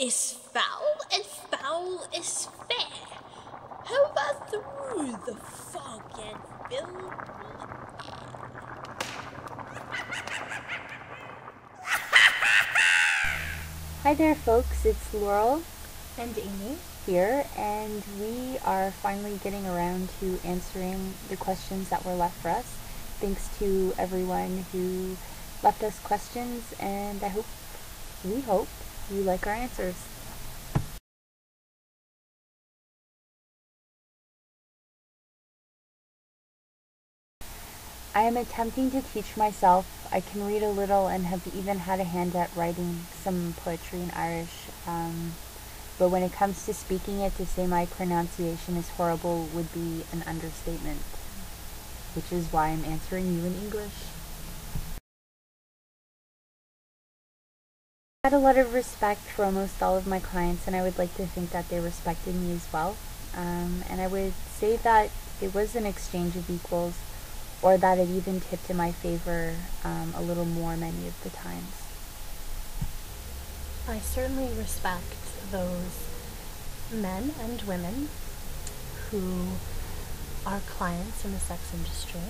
is foul and foul is fair. Hover through the fog and filthy Hi there folks, it's Laurel and Amy here, and we are finally getting around to answering the questions that were left for us. Thanks to everyone who left us questions, and we hope you like our answers. I am attempting to teach myself. I can read a little and have even had a hand at writing some poetry in Irish. But when it comes to speaking it, to say my pronunciation is horrible would be an understatement, which is why I'm answering you in English. I had a lot of respect for almost all of my clients, and I would like to think that they respected me as well. And I would say that it was an exchange of equals, or that it even tipped in my favor a little more many of the times. I certainly respect those men and women who are clients in the sex industry,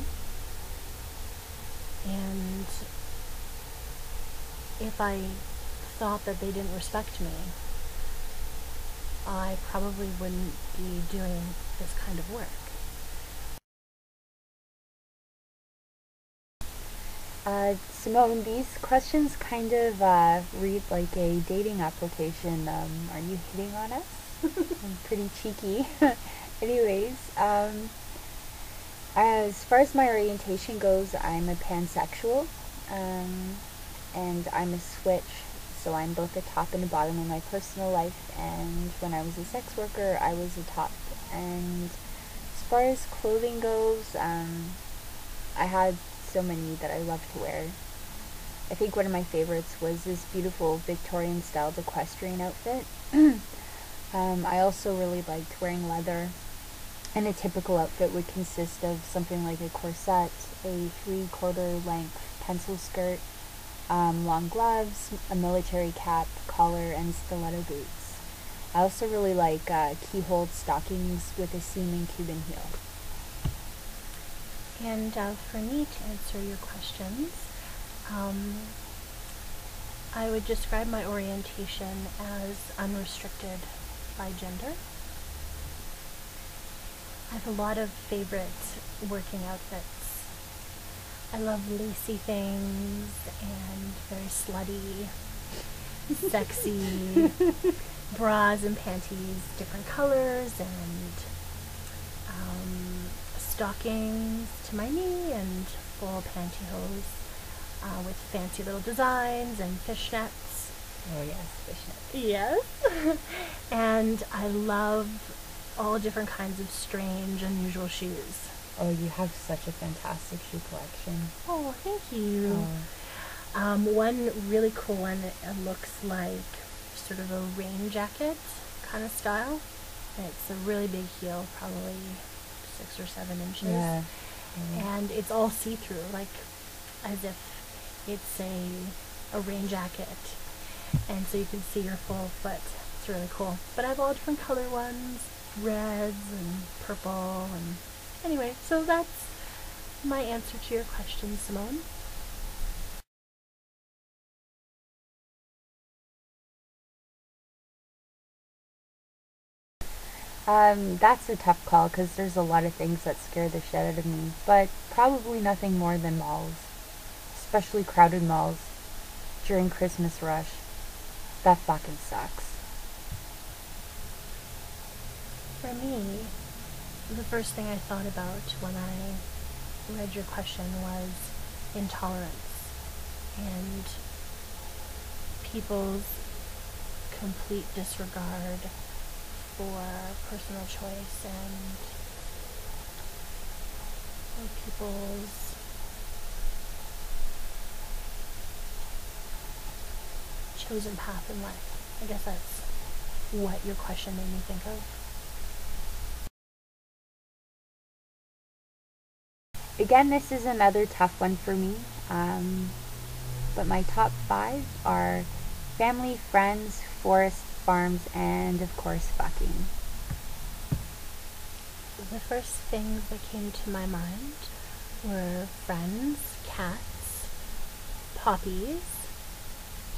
and if I thought that they didn't respect me, I probably wouldn't be doing this kind of work. Simone, these questions kind of read like a dating application. Are you hitting on us? I'm pretty cheeky. Anyways, as far as my orientation goes, I'm a pansexual, and I'm a switch, so I'm both a top and a bottom in my personal life, and when I was a sex worker, I was a top. And as far as clothing goes, I had so many that I love to wear. I think one of my favorites was this beautiful Victorian styled equestrian outfit. I also really liked wearing leather, and a typical outfit would consist of something like a corset, a 3/4 length pencil skirt, long gloves, a military cap, collar, and stiletto boots. I also really like keyhole stockings with a seam and Cuban heel. And for me to answer your questions, I would describe my orientation as unrestricted by gender. I have a lot of favorite working outfits. I love lacy things and very slutty, sexy bras and panties, different colors, and stockings to my knee, and full pantyhose with fancy little designs and fishnets. Oh yes, fishnets. Yes. And I love all different kinds of strange, unusual shoes. Oh, you have such a fantastic shoe collection. Oh, thank you. One really cool one, it looks like sort of a rain jacket kind of style. It's a really big heel, probably 6 or 7 inches. Yeah. And it's all see-through, like as if it's a rain jacket, and so you can see your full foot. It's really cool. But I have all different color ones, reds and purple, and anyway, so that's my answer to your question, Simone. That's a tough call because there's a lot of things that scare the shit out of me, but probably nothing more than malls, especially crowded malls during Christmas rush. That fucking sucks. For me, the first thing I thought about when I read your question was intolerance and people's complete disregard for personal choice, and for people's chosen path in life. I guess that's what your question made me think of. Again, this is another tough one for me, but my top 5 are family, friends, forests, farms, and of course fucking. The first things that came to my mind were friends, cats, poppies,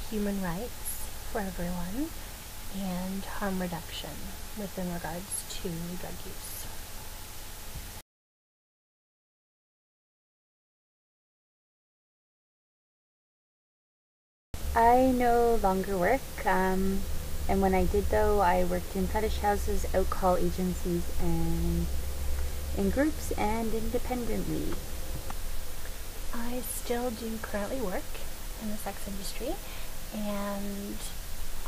human rights for everyone, and harm reduction within regards to drug use. I no longer work, and when I did though, I worked in fetish houses, out-call agencies, and in groups and independently. I still do currently work in the sex industry, and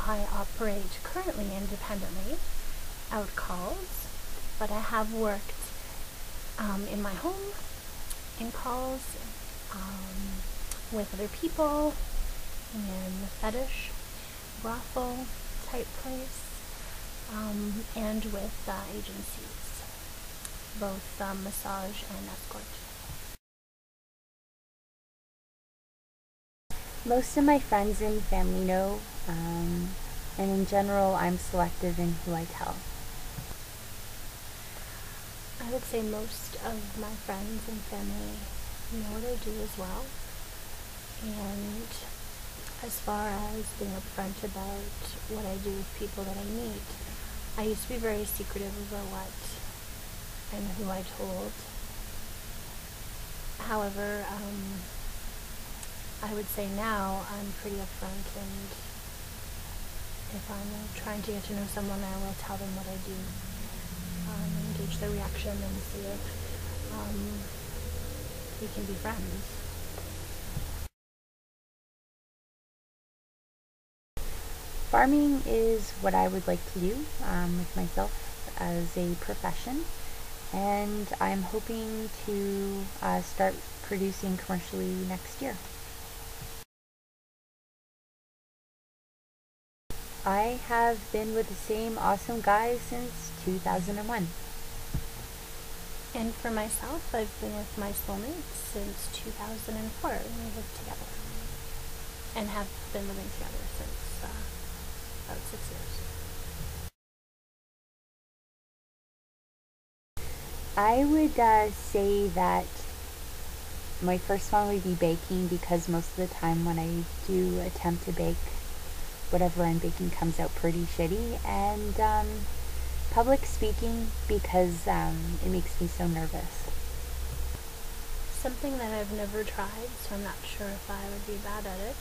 I operate currently independently, out calls, but I have worked in my home, in calls, with other people, in the fetish, brothel type place, and with agencies, both massage and escort. Most of my friends and family know, and in general, I'm selective in who I tell. I would say most of my friends and family know what I do as well. And as far as being upfront about what I do with people that I meet, I used to be very secretive about what and who I told. However, I would say now I'm pretty upfront, and if I'm trying to get to know someone, I will tell them what I do, engage their reaction, and see if we can be friends. Farming is what I would like to do with myself as a profession, and I'm hoping to start producing commercially next year. I have been with the same awesome guy since 2001. And for myself, I've been with my soulmate since 2004 when we lived together, and have been living together since about 6 years. I would say that my first one would be baking, because most of the time when I do attempt to bake, whatever I'm baking comes out pretty shitty, and public speaking, because it makes me so nervous. Something that I've never tried, so I'm not sure if I would be bad at it,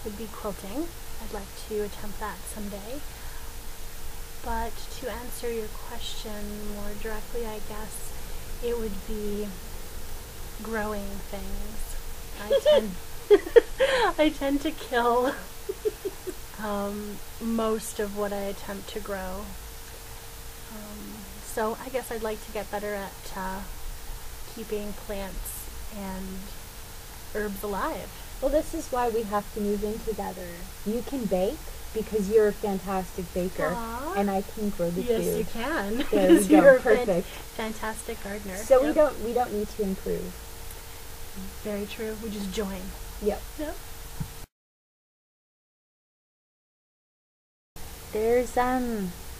would be quilting. I'd like to attempt that someday. But to answer your question more directly, I guess it would be growing things. I tend to kill most of what I attempt to grow. So I guess I'd like to get better at keeping plants and herbs alive. Well, this is why we have to move in together. You can bake because you're a fantastic baker. Aww. And I can grow the food. Yes, you can. There we go. You're Perfect. Fantastic gardener. So Yep. we don't need to improve. Very true. We just join. Yep. Yep. There's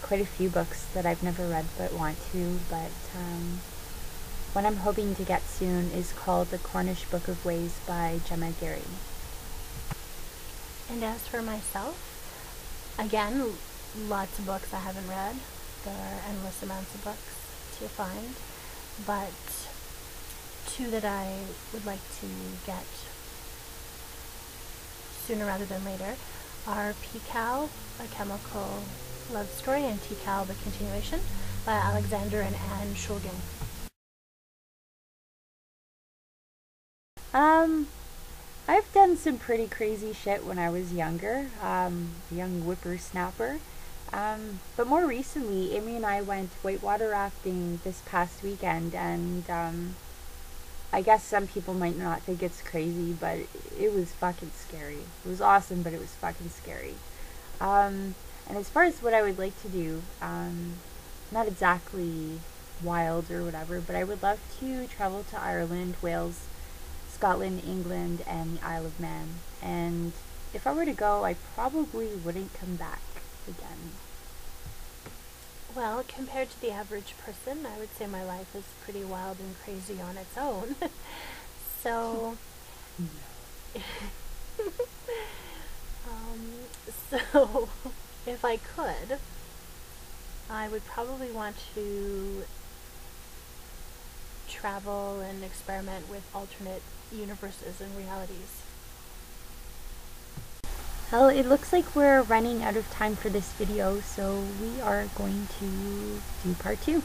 quite a few books that I've never read but want to, but one I'm hoping to get soon is called The Cornish Book of Ways by Gemma Gary. And as for myself, again, lots of books I haven't read. There are endless amounts of books to find, but two that I would like to get sooner rather than later are P-Cal, A Chemical Love Story, and T-Cal, The Continuation, by Alexander and Anne Shulgin. I've done some pretty crazy shit when I was younger, young whippersnapper. But more recently, Amy and I went whitewater rafting this past weekend, and I guess some people might not think it's crazy, but it was fucking scary. It was awesome, but it was fucking scary. And as far as what I would like to do, not exactly wild or whatever, but I would love to travel to Ireland, Wales, Scotland, England, and the Isle of Man. And if I were to go, I probably wouldn't come back. again? Well, compared to the average person, I would say my life is pretty wild and crazy on its own. So, so if I could, I would probably want to travel and experiment with alternate universes and realities. Well, it looks like we're running out of time for this video, so we are going to do part 2.